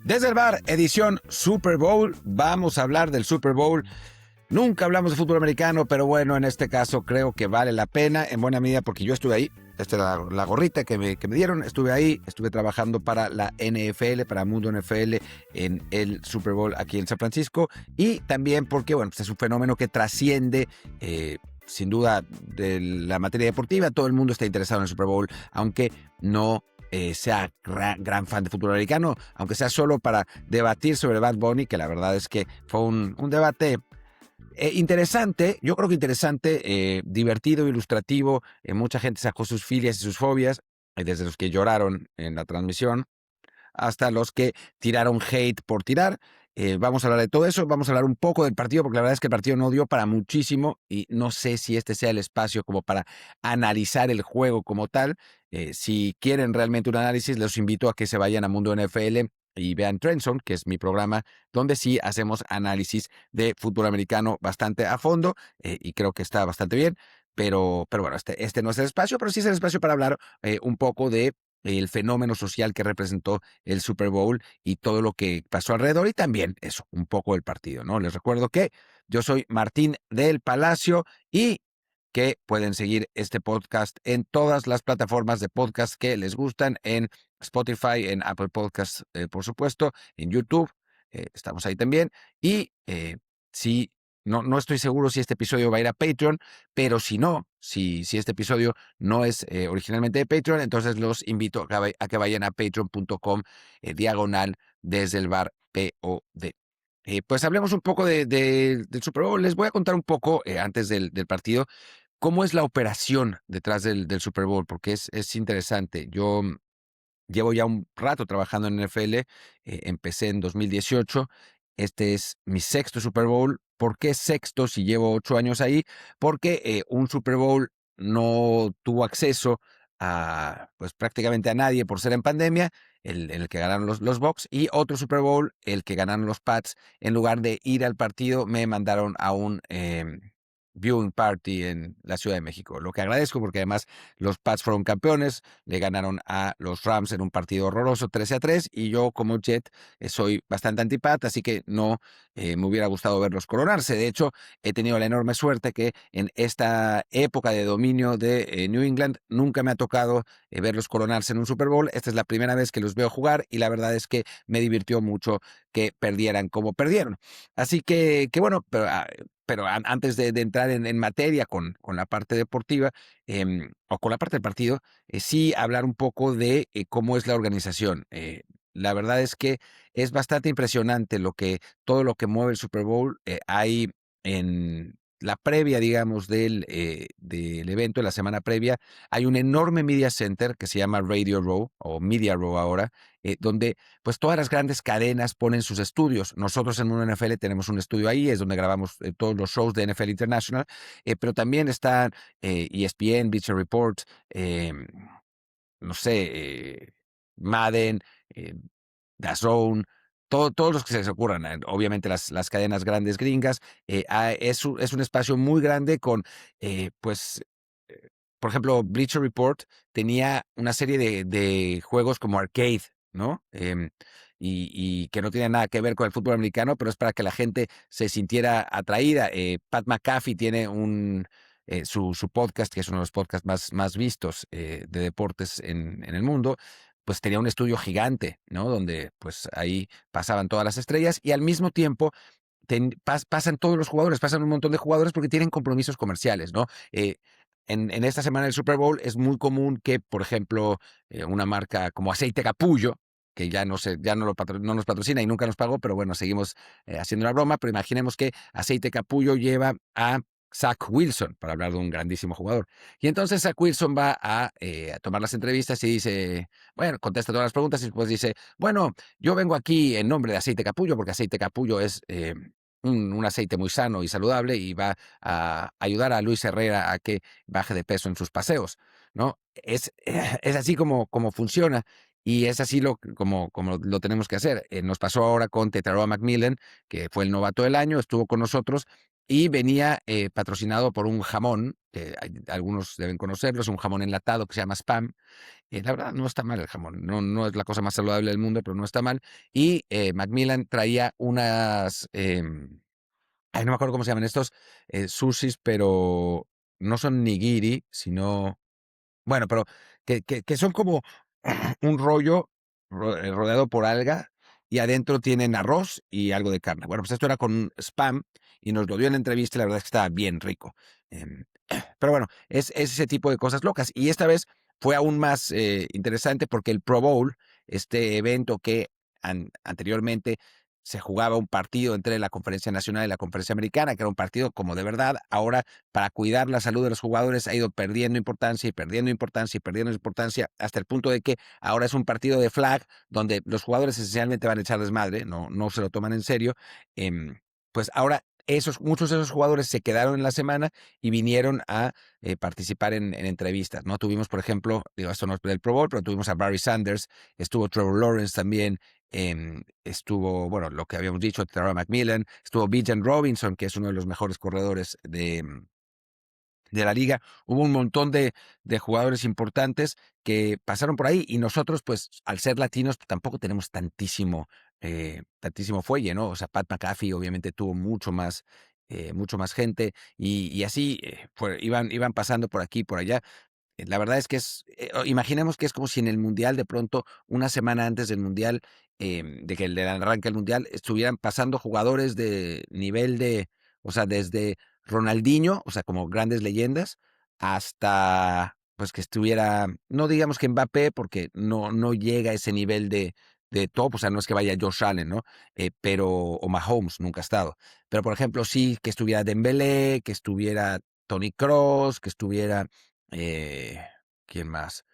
Desde el bar, edición Super Bowl. Vamos a hablar del Super Bowl. Nunca hablamos de fútbol americano, pero bueno, en este caso creo que vale la pena, en buena medida, porque yo estuve ahí. Esta es la gorrita que me dieron. Estuve ahí, estuve trabajando para la NFL, para Mundo NFL, en el Super Bowl aquí en San Francisco. Y también porque, bueno, pues es un fenómeno que trasciende, sin duda, de la materia deportiva. Todo el mundo está interesado en el Super Bowl, aunque no sea gran fan de fútbol americano, aunque sea solo para debatir sobre Bad Bunny, que la verdad es que fue un debate interesante, yo creo que interesante, divertido, ilustrativo. Mucha gente sacó sus filias y sus fobias, desde los que lloraron en la transmisión hasta los que tiraron hate por tirar. Vamos a hablar de todo eso, vamos a hablar un poco del partido, porque la verdad es que el partido no dio para muchísimo y no sé si este sea el espacio como para analizar el juego como tal. Si quieren realmente un análisis, los invito a que se vayan a Mundo NFL y vean Trend Zone, que es mi programa, donde sí hacemos análisis de fútbol americano bastante a fondo, y creo que está bastante bien. Pero bueno, este no es el espacio, pero sí es el espacio para hablar un poco de el fenómeno social que representó el Super Bowl y todo lo que pasó alrededor, y también eso, un poco del partido, ¿no? Les recuerdo que yo soy Martín del Palacio y que pueden seguir este podcast en todas las plataformas de podcast que les gustan, en Spotify, en Apple Podcasts, por supuesto, en YouTube, estamos ahí también, y si no estoy seguro si este episodio va a ir a Patreon, pero si no, si este episodio no es originalmente de Patreon, entonces los invito a que vayan a patreon.com diagonal desde el bar POD. Pues hablemos un poco del Super Bowl. Les voy a contar un poco, antes del partido, cómo es la operación detrás del Super Bowl, porque es interesante. Yo llevo ya un rato trabajando en NFL, empecé en 2018, este es mi sexto Super Bowl. ¿Por qué sexto si llevo 8 años ahí? Porque un Super Bowl no tuvo acceso a, pues, prácticamente a nadie por ser en pandemia, en el que ganaron los Bucs, y otro Super Bowl, el que ganaron los Pats. En lugar de ir al partido, me mandaron a un viewing party en la Ciudad de México, lo que agradezco porque además los Pats fueron campeones, le ganaron a los Rams en un partido horroroso 13-3, y yo como Jet soy bastante antipata, así que no me hubiera gustado verlos coronarse. De hecho, he tenido la enorme suerte que en esta época de dominio de New England nunca me ha tocado verlos coronarse en un Super Bowl. Esta es la primera vez que los veo jugar y la verdad es que me divirtió mucho que perdieran como perdieron. Así que bueno, pero antes de entrar en materia con la parte deportiva, o con la parte del partido, sí hablar un poco de cómo es la organización. La verdad es que es bastante impresionante todo lo que mueve el Super Bowl. Hay en la previa, digamos, del evento, de la semana previa, hay un enorme media center que se llama Radio Row, o Media Row ahora, donde pues todas las grandes cadenas ponen sus estudios. Nosotros en Mundo NFL tenemos un estudio ahí, es donde grabamos todos los shows de NFL International, pero también están ESPN, Bleacher Report, no sé, Madden, eh, DAZN, todos los que se les ocurran, obviamente las cadenas grandes gringas. Es un espacio muy grande con, pues, por ejemplo, Bleacher Report tenía una serie de juegos como arcade, ¿no? Y que no tiene nada que ver con el fútbol americano, pero es para que la gente se sintiera atraída. Pat McAfee tiene su podcast, que es uno de los podcasts más vistos de deportes en el mundo. Pues tenía un estudio gigante, ¿no? Donde pues ahí pasaban todas las estrellas, y al mismo tiempo pasan todos los jugadores, pasan un montón de jugadores porque tienen compromisos comerciales, ¿no? En esta semana del Super Bowl es muy común que, por ejemplo, una marca como Aceite Capullo, que ya no sé, ya no nos patrocina y nunca nos pagó, pero bueno, seguimos haciendo la broma, pero imaginemos que Aceite Capullo lleva a Zach Wilson, para hablar de un grandísimo jugador. Y entonces Zach Wilson va a tomar las entrevistas y dice, bueno, contesta todas las preguntas y después dice, bueno, yo vengo aquí en nombre de Aceite Capullo, porque Aceite Capullo es un aceite muy sano y saludable, y va a ayudar a Luis Herrera a que baje de peso en sus paseos, ¿no? Es así como funciona, y es así como lo tenemos que hacer. Nos pasó ahora con Tetaroa McMillan, que fue el novato del año, estuvo con nosotros, y venía patrocinado por un jamón, que algunos deben conocerlo, es un jamón enlatado que se llama Spam. La verdad, no está mal el jamón, no es la cosa más saludable del mundo, pero no está mal. Y Macmillan traía unas, ay, no me acuerdo cómo se llaman estos, sushis, pero no son nigiri, sino bueno, pero que son como un rollo rodeado por alga y adentro tienen arroz y algo de carne. Bueno, pues esto era con Spam y nos lo dio en la entrevista y la verdad es que estaba bien rico. Em, pero bueno, es ese tipo de cosas locas. Y esta vez fue aún más interesante porque el Pro Bowl, este evento que anteriormente se jugaba un partido entre la Conferencia Nacional y la Conferencia Americana, que era un partido como de verdad, ahora para cuidar la salud de los jugadores ha ido perdiendo importancia y perdiendo importancia y perdiendo importancia hasta el punto de que ahora es un partido de flag donde los jugadores esencialmente van a echar desmadre, no se lo toman en serio. Pues ahora muchos de esos jugadores se quedaron en la semana y vinieron a participar en entrevistas, ¿no? Tuvimos, por ejemplo, digo, esto no es del Pro Bowl, pero tuvimos a Barry Sanders, estuvo Trevor Lawrence también, estuvo, bueno, lo que habíamos dicho, Terrell McMillan, estuvo Bijan Robinson, que es uno de los mejores corredores de la liga. Hubo un montón de jugadores importantes que pasaron por ahí y nosotros, pues, al ser latinos, pues, tampoco tenemos tantísimo fuelle, ¿no? O sea, Pat McAfee obviamente tuvo mucho más gente y así iban pasando por aquí y por allá. La verdad es que imaginemos que es como si en el Mundial de pronto, una semana antes del Mundial, de que el arranque del Mundial, estuvieran pasando jugadores de nivel o sea, desde Ronaldinho, o sea, como grandes leyendas, hasta, pues que estuviera, no digamos que Mbappé, porque no llega a ese nivel de top, o sea, no es que vaya Josh Allen, ¿no? O Mahomes, nunca ha estado. Pero, por ejemplo, sí que estuviera Dembélé, que estuviera Tony Kroos, que estuviera eh, ¿quién más?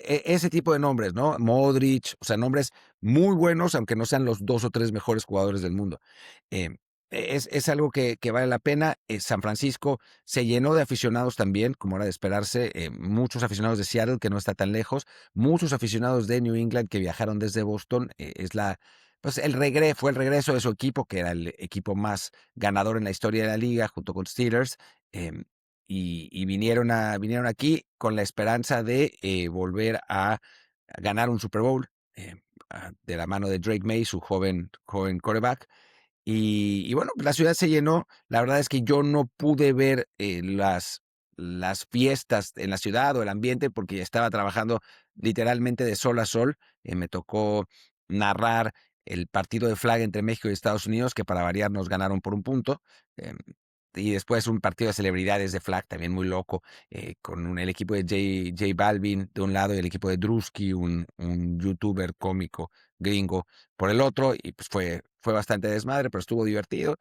Ese tipo de nombres, ¿no? Modric, o sea, nombres muy buenos, aunque no sean los 2 o 3 mejores jugadores del mundo. Eh, es algo que vale la pena. San Francisco se llenó de aficionados también, como era de esperarse. Muchos aficionados de Seattle, que no está tan lejos. Muchos aficionados de New England que viajaron desde Boston. Pues fue el regreso de su equipo, que era el equipo más ganador en la historia de la liga, junto con Steelers. em, y vinieron aquí con la esperanza de volver a ganar un Super Bowl de la mano de Drake May, su joven quarterback. Y bueno, la ciudad se llenó. La verdad es que yo no pude ver las fiestas en la ciudad o el ambiente porque estaba trabajando literalmente de sol a sol. Me tocó narrar el partido de flag entre México y Estados Unidos, que para variar nos ganaron por un punto. em, y después un partido de celebridades de flag también muy loco, con el equipo de J Balvin de un lado y el equipo de Drewski, un youtuber cómico gringo por el otro, y pues fue bastante desmadre, pero estuvo divertido.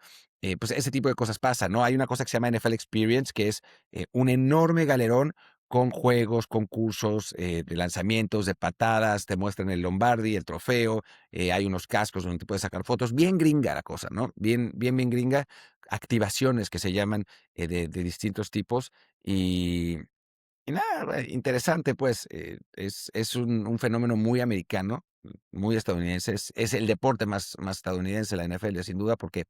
Pues ese tipo de cosas pasa, ¿no? Hay una cosa que se llama NFL Experience, que es un enorme galerón con juegos, concursos, de lanzamientos, de patadas, te muestran el Lombardi, el trofeo, hay unos cascos donde te puedes sacar fotos, bien gringa la cosa, ¿no? Bien gringa, activaciones que se llaman de distintos tipos y nada, interesante, pues, es un fenómeno muy americano, muy estadounidense. Es el deporte más estadounidense, la NFL, sin duda, porque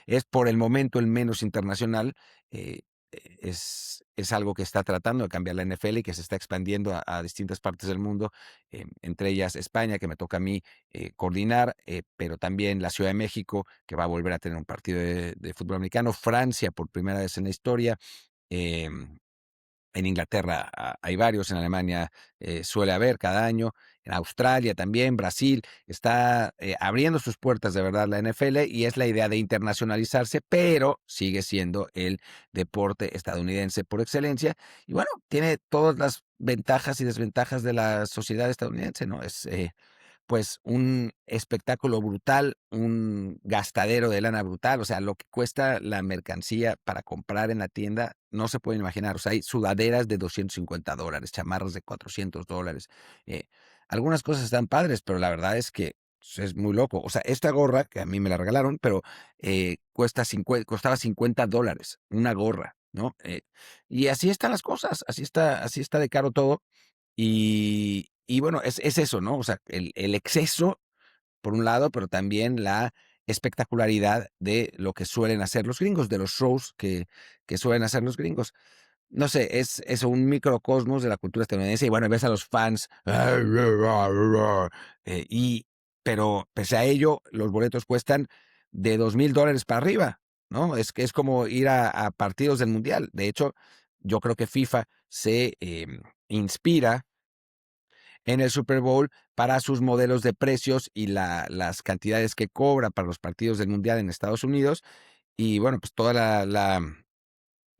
es por el momento el menos internacional. eh, es algo que está tratando de cambiar la NFL y que se está expandiendo a distintas partes del mundo, entre ellas España, que me toca a mí coordinar, pero también la Ciudad de México, que va a volver a tener un partido de fútbol americano, Francia por primera vez en la historia. em, en Inglaterra hay varios, en Alemania suele haber cada año, en Australia también, Brasil, está abriendo sus puertas de verdad la NFL y es la idea de internacionalizarse, pero sigue siendo el deporte estadounidense por excelencia. Y bueno, tiene todas las ventajas y desventajas de la sociedad estadounidense, ¿no? Pues un espectáculo brutal, un gastadero de lana brutal, o sea, lo que cuesta la mercancía para comprar en la tienda, no se pueden imaginar, o sea, hay sudaderas de $250, chamarras de $400, eh, algunas cosas están padres, pero la verdad es que es muy loco, o sea, esta gorra, que a mí me la regalaron, pero costaba $50, una gorra, ¿no? Y así están las cosas, así está de caro todo, y bueno, es eso, ¿no? O sea, el exceso, por un lado, pero también espectacularidad de lo que suelen hacer los gringos, de los shows que suelen hacer los gringos. No sé, es un microcosmos de la cultura estadounidense y bueno, ves a los fans y pero pese a ello, los boletos cuestan de $2,000 para arriba, ¿no? Es que es como ir a partidos del Mundial. De hecho, yo creo que FIFA se inspira en el Super Bowl para sus modelos de precios y las cantidades que cobra para los partidos del Mundial en Estados Unidos. Y bueno, pues toda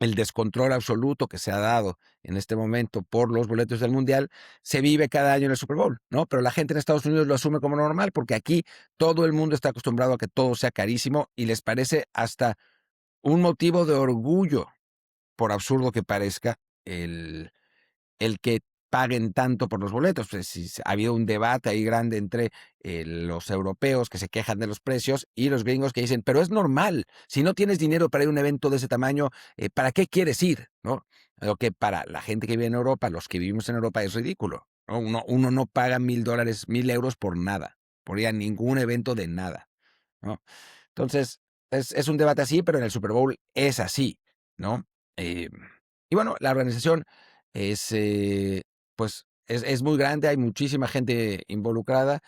el descontrol absoluto que se ha dado en este momento por los boletos del Mundial, se vive cada año en el Super Bowl, ¿no? Pero la gente en Estados Unidos lo asume como normal, porque aquí todo el mundo está acostumbrado a que todo sea carísimo y les parece hasta un motivo de orgullo, por absurdo que parezca, el que paguen tanto por los boletos. Pues, ha habido un debate ahí grande entre los europeos que se quejan de los precios y los gringos que dicen, pero es normal, si no tienes dinero para ir a un evento de ese tamaño, ¿para qué quieres ir? ¿No? Lo que para la gente que vive en Europa, los que vivimos en Europa, es ridículo, ¿no? Uno no paga $1,000, 1,000 euros por nada, por ir a ningún evento de nada, ¿no? Entonces, es un debate así, pero en el Super Bowl es así, ¿no? Eh, y bueno, la organización es, pues, es muy grande, hay muchísima gente involucrada,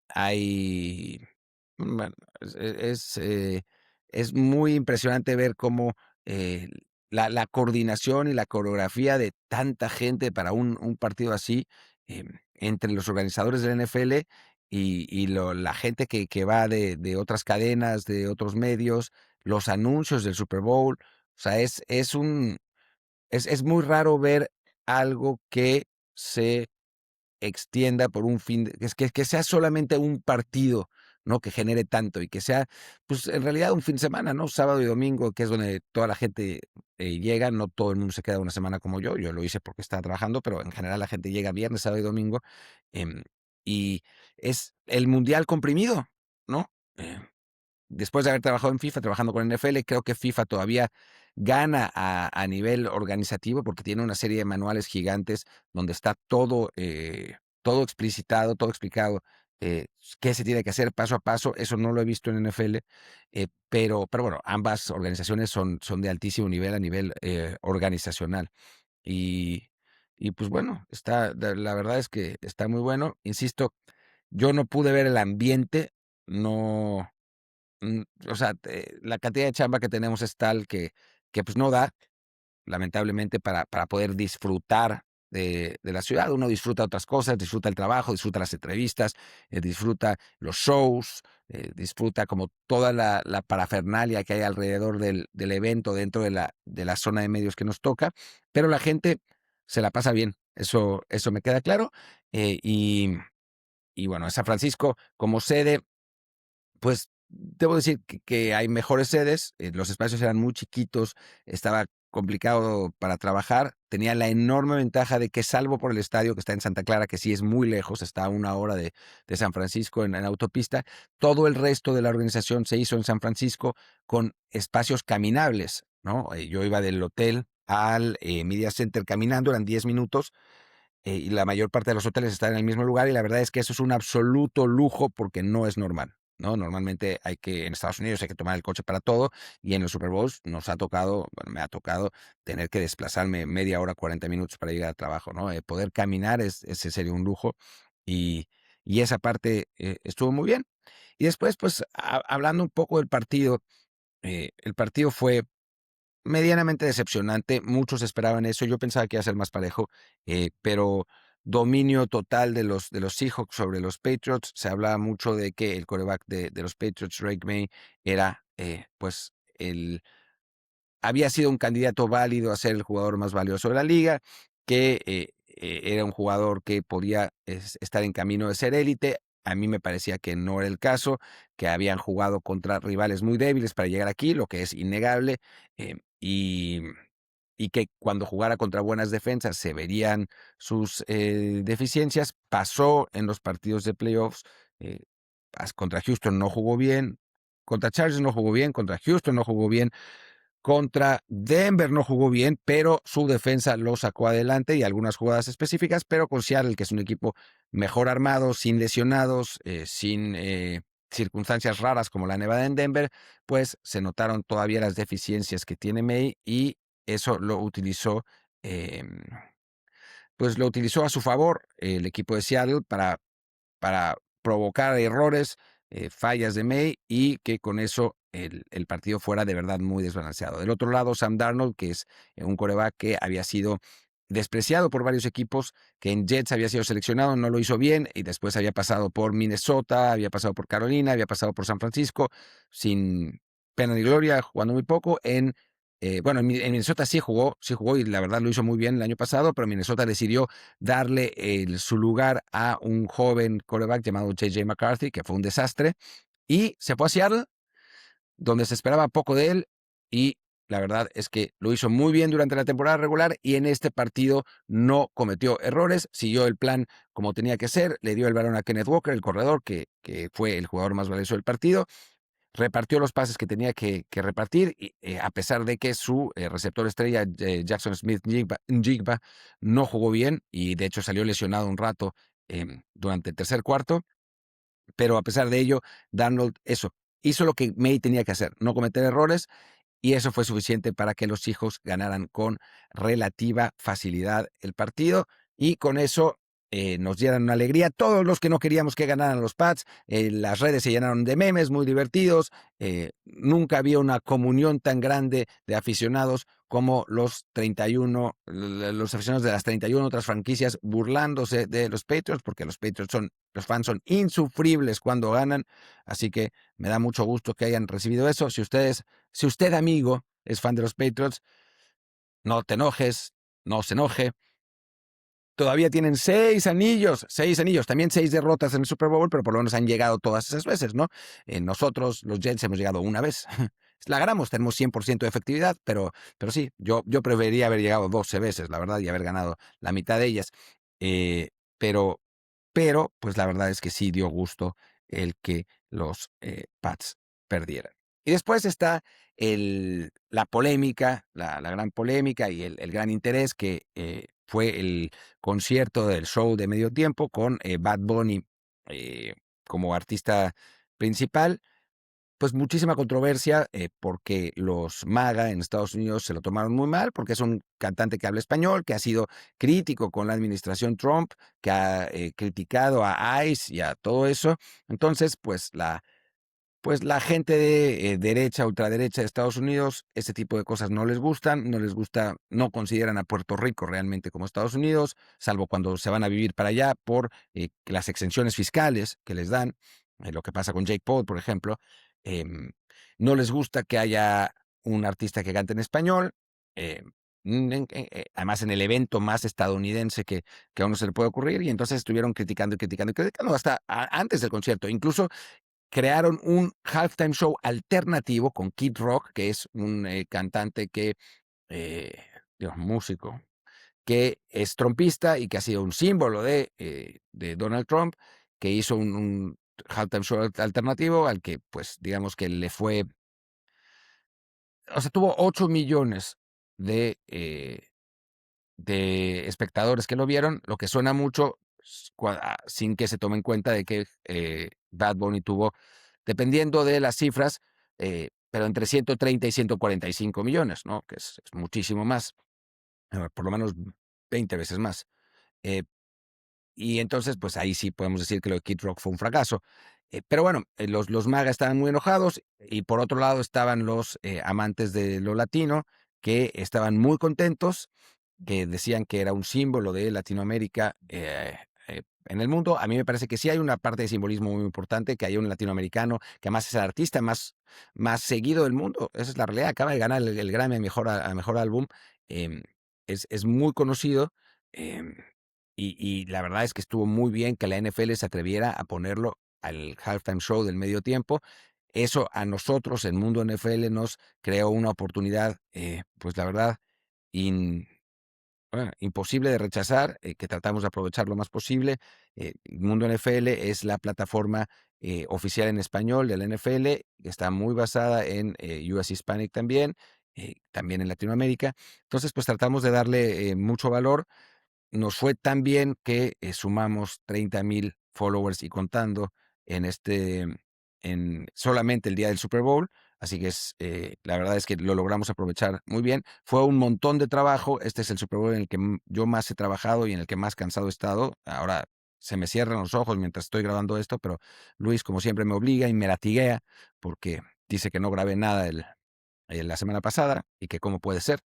hay, bueno, es muy impresionante ver cómo la coordinación y la coreografía de tanta gente para un partido así, entre los organizadores del NFL y la gente que va de otras cadenas, de otros medios, los anuncios del Super Bowl. O sea, es muy raro ver algo que se extienda por un fin, que sea solamente un partido, ¿no? Que genere tanto y que sea, pues en realidad un fin de semana, ¿no? Sábado y domingo, que es donde toda la gente llega, no todo el mundo se queda una semana como yo lo hice porque estaba trabajando, pero en general la gente llega viernes, sábado y domingo, em, y es el mundial comprimido, ¿no? Eh, Después de haber trabajado en FIFA, trabajando con NFL, creo que FIFA todavía gana a nivel organizativo porque tiene una serie de manuales gigantes donde está todo explicitado, todo explicado, qué se tiene que hacer paso a paso. Eso no lo he visto en NFL, pero bueno, ambas organizaciones son de altísimo nivel a nivel organizacional. Y, y pues bueno, la verdad es que está muy bueno. Insisto, yo no pude ver el ambiente, no. O sea, la cantidad de chamba que tenemos es tal que pues no da, lamentablemente, para poder disfrutar de la ciudad. Uno disfruta otras cosas, disfruta el trabajo, disfruta las entrevistas, disfruta los shows, disfruta como toda la parafernalia que hay alrededor del evento dentro de la zona de medios que nos toca, pero la gente se la pasa bien, eso me queda claro. Y bueno, San Francisco como sede, pues, debo decir que hay mejores sedes, los espacios eran muy chiquitos, estaba complicado para trabajar, tenía la enorme ventaja de que, salvo por el estadio que está en Santa Clara, que sí es muy lejos, está a 1 hora de San Francisco en autopista, todo el resto de la organización se hizo en San Francisco con espacios caminables, ¿no? Yo iba del hotel al Media Center caminando, eran 10 minutos, y la mayor parte de los hoteles están en el mismo lugar, y la verdad es que eso es un absoluto lujo porque no es normal, ¿no? Normalmente en Estados Unidos hay que tomar el coche para todo, y en los Super Bowls bueno, me ha tocado tener que desplazarme media hora, 40 minutos para llegar al trabajo, ¿no? Poder caminar, ese sería un lujo, y, y esa parte estuvo muy bien. Y después, pues, hablando un poco del partido, el partido fue medianamente decepcionante, muchos esperaban eso, yo pensaba que iba a ser más parejo, pero dominio total de los Seahawks sobre los Patriots. Se hablaba mucho de que el quarterback de los Patriots, Drake May, era, pues, había sido un candidato válido a ser el jugador más valioso de la liga, que era un jugador que podía estar en camino de ser élite. A mí me parecía que no era el caso, que habían jugado contra rivales muy débiles para llegar aquí, lo que es innegable, y que cuando jugara contra buenas defensas se verían sus deficiencias. Pasó en los partidos de playoffs, eh, contra Houston no jugó bien, contra Chargers no jugó bien, contra Houston no jugó bien, contra Denver no jugó bien, pero su defensa lo sacó adelante y algunas jugadas específicas, pero con Seattle, que es un equipo mejor armado, sin lesionados, sin circunstancias raras como la nevada en Denver, pues se notaron todavía las deficiencias que tiene May y eso lo utilizó, pues lo utilizó a su favor el equipo de Seattle para provocar errores, fallas de May y que con eso el partido fuera de verdad muy desbalanceado. Del otro lado, Sam Darnold, que es un quarterback que había sido despreciado por varios equipos, que en Jets había sido seleccionado, no lo hizo bien y después había pasado por Minnesota, había pasado por Carolina, había pasado por San Francisco, sin pena ni gloria, jugando muy poco. Bueno, en Minnesota sí jugó y la verdad lo hizo muy bien el año pasado, pero Minnesota decidió darle su lugar a un joven quarterback llamado J.J. McCarthy, que fue un desastre, y se fue a Seattle, donde se esperaba poco de él, y la verdad es que lo hizo muy bien durante la temporada regular y en este partido no cometió errores, siguió el plan como tenía que ser, le dio el balón a Kenneth Walker, el corredor, que fue el jugador más valioso del partido, repartió los pases que tenía que repartir, y, a pesar de que su receptor estrella, Jackson Smith-Njigba, no jugó bien y de hecho salió lesionado un rato durante el tercer cuarto, pero a pesar de ello, Darnold hizo lo que May tenía que hacer, no cometer errores, y eso fue suficiente para que los hijos ganaran con relativa facilidad el partido y con eso nos dieran una alegría. Todos los que no queríamos que ganaran los Pats, las redes se llenaron de memes muy divertidos. Nunca había una comunión tan grande de aficionados como los 31, los aficionados de las 31 otras franquicias burlándose de los Patriots, porque los fans son insufribles cuando ganan. Así que me da mucho gusto que hayan recibido eso. Si usted, amigo, es fan de los Patriots, no te enojes, no se enoje. Todavía tienen 6 anillos, también 6 derrotas en el Super Bowl, pero por lo menos han llegado todas esas veces, ¿no? Nosotros, los Jets, hemos llegado una vez. La ganamos, tenemos 100% de efectividad, pero sí, yo preferiría haber llegado 12 veces, la verdad, y haber ganado la mitad de ellas. Eh, pero, pues la verdad es que sí dio gusto el que los Pats perdieran. Y después está la polémica, la gran polémica y el gran interés que fue el concierto del show de medio tiempo con Bad Bunny como artista principal. Pues muchísima controversia porque los MAGA en Estados Unidos se lo tomaron muy mal porque es un cantante que habla español, que ha sido crítico con la administración Trump, que ha criticado a ICE y a todo eso. Entonces, pues la gente de derecha, ultraderecha de Estados Unidos, ese tipo de cosas no les gustan, no consideran a Puerto Rico realmente como Estados Unidos, salvo cuando se van a vivir para allá por las exenciones fiscales que les dan, lo que pasa con Jake Paul, por ejemplo. em, no les gusta que haya un artista que cante en español, eh, además en el evento más estadounidense que a uno se le puede ocurrir, y entonces estuvieron criticando y criticando y criticando hasta antes del concierto. Incluso crearon un halftime show alternativo con Kid Rock, que es un cantante eh, músico, que es trompista y que ha sido un símbolo de Donald Trump, que hizo un halftime show alternativo al que, pues, digamos que le fue, o sea, tuvo 8 millones de espectadores que lo vieron, lo que suena mucho sin que se tome en cuenta de que Bad Bunny tuvo, dependiendo de las cifras, pero entre 130 y 145 millones, ¿no? Que es muchísimo más, por lo menos 20 veces más. Eh, y entonces, pues ahí sí podemos decir que lo de Kid Rock fue un fracaso. Pero bueno, los MAGA estaban muy enojados y por otro lado estaban los amantes de lo latino que estaban muy contentos, que decían que era un símbolo de Latinoamérica en el mundo. A mí me parece que sí hay una parte de simbolismo muy importante, que hay un latinoamericano que además es el artista más seguido del mundo. Esa es la realidad. Acaba de ganar el Grammy a mejor álbum. em, es muy conocido. em, y la verdad es que estuvo muy bien que la NFL se atreviera a ponerlo al halftime show del medio tiempo. Eso a nosotros, el mundo NFL, nos creó una oportunidad, pues la verdad, imposible de rechazar, que tratamos de aprovechar lo más posible. El Mundo NFL es la plataforma oficial en español de la NFL, que está muy basada en US Hispanic también en Latinoamérica. Entonces, pues tratamos de darle mucho valor. Nos fue tan bien que sumamos 30,000 followers y contando en este solamente el día del Super Bowl. Así que la verdad es que lo logramos aprovechar muy bien. Fue un montón de trabajo. Este es el Super Bowl en el que yo más he trabajado y en el que más cansado he estado. Ahora se me cierran los ojos mientras estoy grabando esto, pero Luis, como siempre, me obliga y me latiguea porque dice que no grabé nada la semana pasada y que cómo puede ser.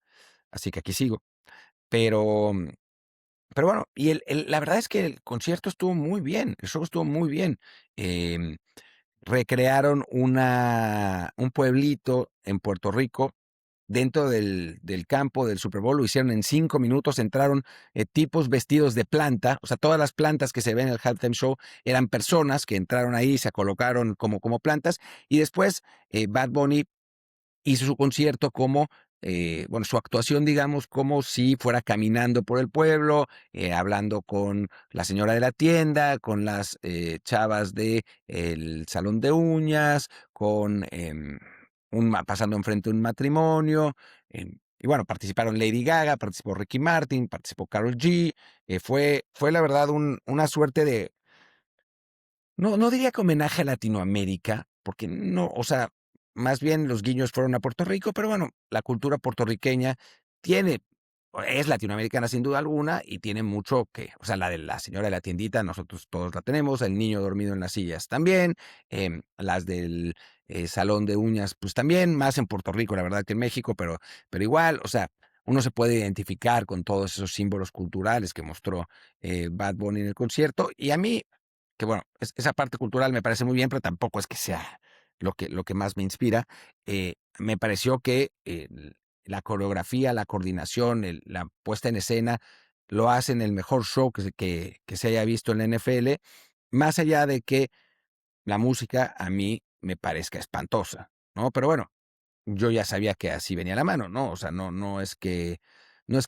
Así que aquí sigo. Pero, pero bueno, y la verdad es que el concierto estuvo muy bien, el show estuvo muy bien. Em, Recrearon un pueblito en Puerto Rico dentro del campo del Super Bowl. Lo hicieron en 5 minutos. Entraron tipos vestidos de planta. O sea, todas las plantas que se ven en el halftime show eran personas que entraron ahí, se colocaron como plantas. Y después Bad Bunny hizo su concierto bueno, su actuación, digamos, como si fuera caminando por el pueblo, hablando con la señora de la tienda, con las chavas de el salón de uñas, pasando enfrente de un matrimonio. Y bueno, participaron Lady Gaga, participó Ricky Martin, participó Karol G. Fue la verdad una suerte de, no diría que homenaje a Latinoamérica, porque no, o sea, más bien los guiños fueron a Puerto Rico, pero bueno, la cultura puertorriqueña tiene, es latinoamericana sin duda alguna y tiene mucho o sea, la de la señora de la tiendita, nosotros todos la tenemos, el niño dormido en las sillas también, las del salón de uñas, pues también, más en Puerto Rico, la verdad que en México, pero igual, o sea, uno se puede identificar con todos esos símbolos culturales que mostró Bad Bunny en el concierto, y a mí que bueno, esa parte cultural me parece muy bien, pero tampoco es que sea lo que más me inspira. Me pareció que la coreografía, la coordinación, la puesta en escena, lo hacen el mejor show que se haya visto en la NFL, más allá de que la música a mí me parezca espantosa, ¿no? Pero bueno, yo ya sabía que así venía la mano, ¿no? O sea, no es que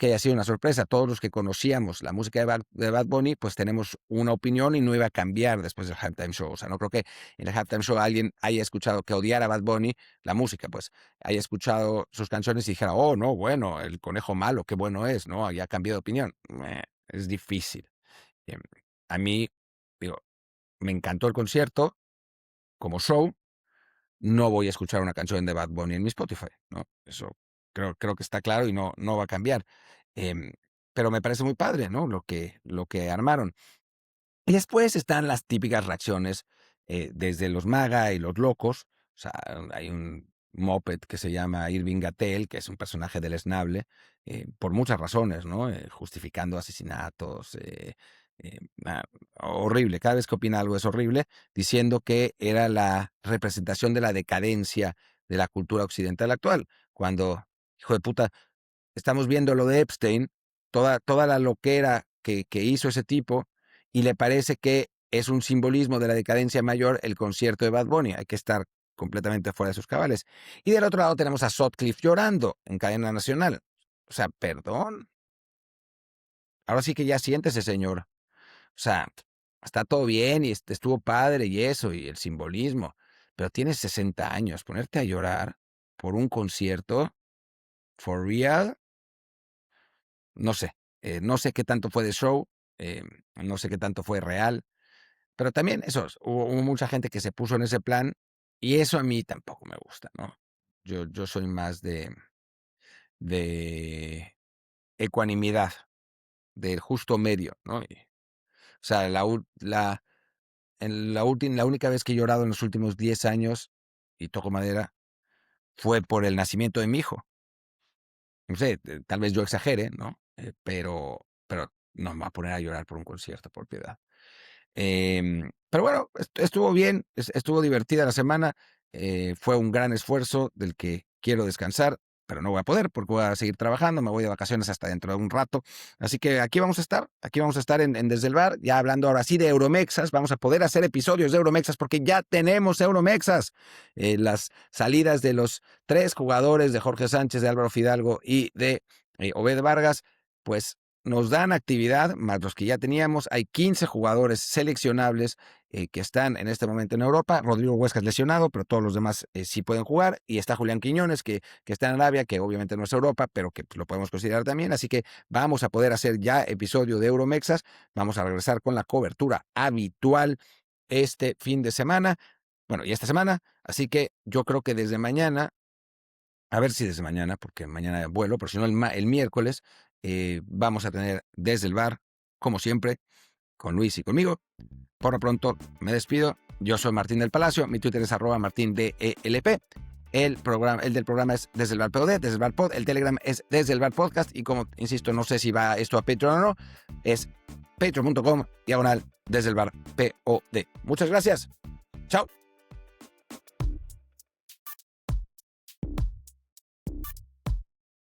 haya sido una sorpresa. Todos los que conocíamos la música de Bad Bunny, pues tenemos una opinión y no iba a cambiar después del halftime show. O sea, no creo que en el halftime show alguien haya escuchado que odiara a Bad Bunny, la música, pues, haya escuchado sus canciones y dijera, oh, no, bueno, el conejo malo, qué bueno es, ¿no? Ya cambiado de opinión. Es difícil. Em, A mí, digo, me encantó el concierto como show. No voy a escuchar una canción de Bad Bunny en mi Spotify, ¿no? Eso creo que está claro y no va a cambiar. Em, pero me parece muy padre, ¿no? Lo que armaron. Y después están las típicas reacciones, desde los MAGA y los locos. O sea, hay un moped que se llama Irving Gatel, que es un personaje deleznable, por muchas razones, ¿no? Justificando asesinatos, ah, horrible. Cada vez que opina algo es horrible, diciendo que era la representación de la decadencia de la cultura occidental actual. Cuando, hijo de puta, estamos viendo lo de Epstein, toda la loquera que hizo ese tipo, y le parece que es un simbolismo de la decadencia mayor el concierto de Bad Bunny. Hay que estar completamente fuera de sus cabales. Y del otro lado tenemos a Sutcliffe llorando en cadena nacional. O sea, perdón. Ahora sí que ya siéntese, señor. O sea, está todo bien y estuvo padre y eso, y el simbolismo. Pero tienes 60 años. Ponerte a llorar por un concierto, for real, no sé. No sé qué tanto fue de show, no sé qué tanto fue real, pero también eso, hubo mucha gente que se puso en ese plan y eso a mí tampoco me gusta, ¿no? Yo soy más de ecuanimidad, del justo medio, ¿no? O sea, la única vez que he llorado en los últimos 10 años, y toco madera, fue por el nacimiento de mi hijo. No sé, tal vez yo exagere, ¿no? Pero no me voy a poner a llorar por un concierto, por piedad. Pero bueno, estuvo bien, estuvo divertida la semana. Fue un gran esfuerzo del que quiero descansar, pero no voy a poder porque voy a seguir trabajando. Me voy de vacaciones hasta dentro de un rato. Así que aquí vamos a estar en Desde el Bar, ya hablando ahora sí de Euromexas. Vamos a poder hacer episodios de Euromexas porque ya tenemos Euromexas. Las salidas de los 3 jugadores, de Jorge Sánchez, de Álvaro Fidalgo y de Obed Vargas, pues nos dan actividad, más los que ya teníamos. Hay 15 jugadores seleccionables que están en este momento en Europa. Rodrigo Huesca es lesionado, pero todos los demás sí pueden jugar. Y está Julián Quiñones, que está en Arabia, que obviamente no es Europa, pero que pues, lo podemos considerar también. Así que vamos a poder hacer ya episodio de Euromexas. Vamos a regresar con la cobertura habitual este fin de semana. Bueno, y esta semana, así que yo creo que desde mañana, a ver si desde mañana, porque mañana vuelo, pero si no el miércoles, vamos a tener Desde el Bar, como siempre, con Luis y conmigo. Por lo pronto, me despido. Yo soy Martín del Palacio, mi Twitter es @martindelp. El del programa es Desde el Bar POD, Desde el Bar Pod. El Telegram es Desde el Bar Podcast. Y como, insisto, no sé si va esto a Patreon o no, es patreon.com/Desde el Bar POD. Muchas gracias. Chao.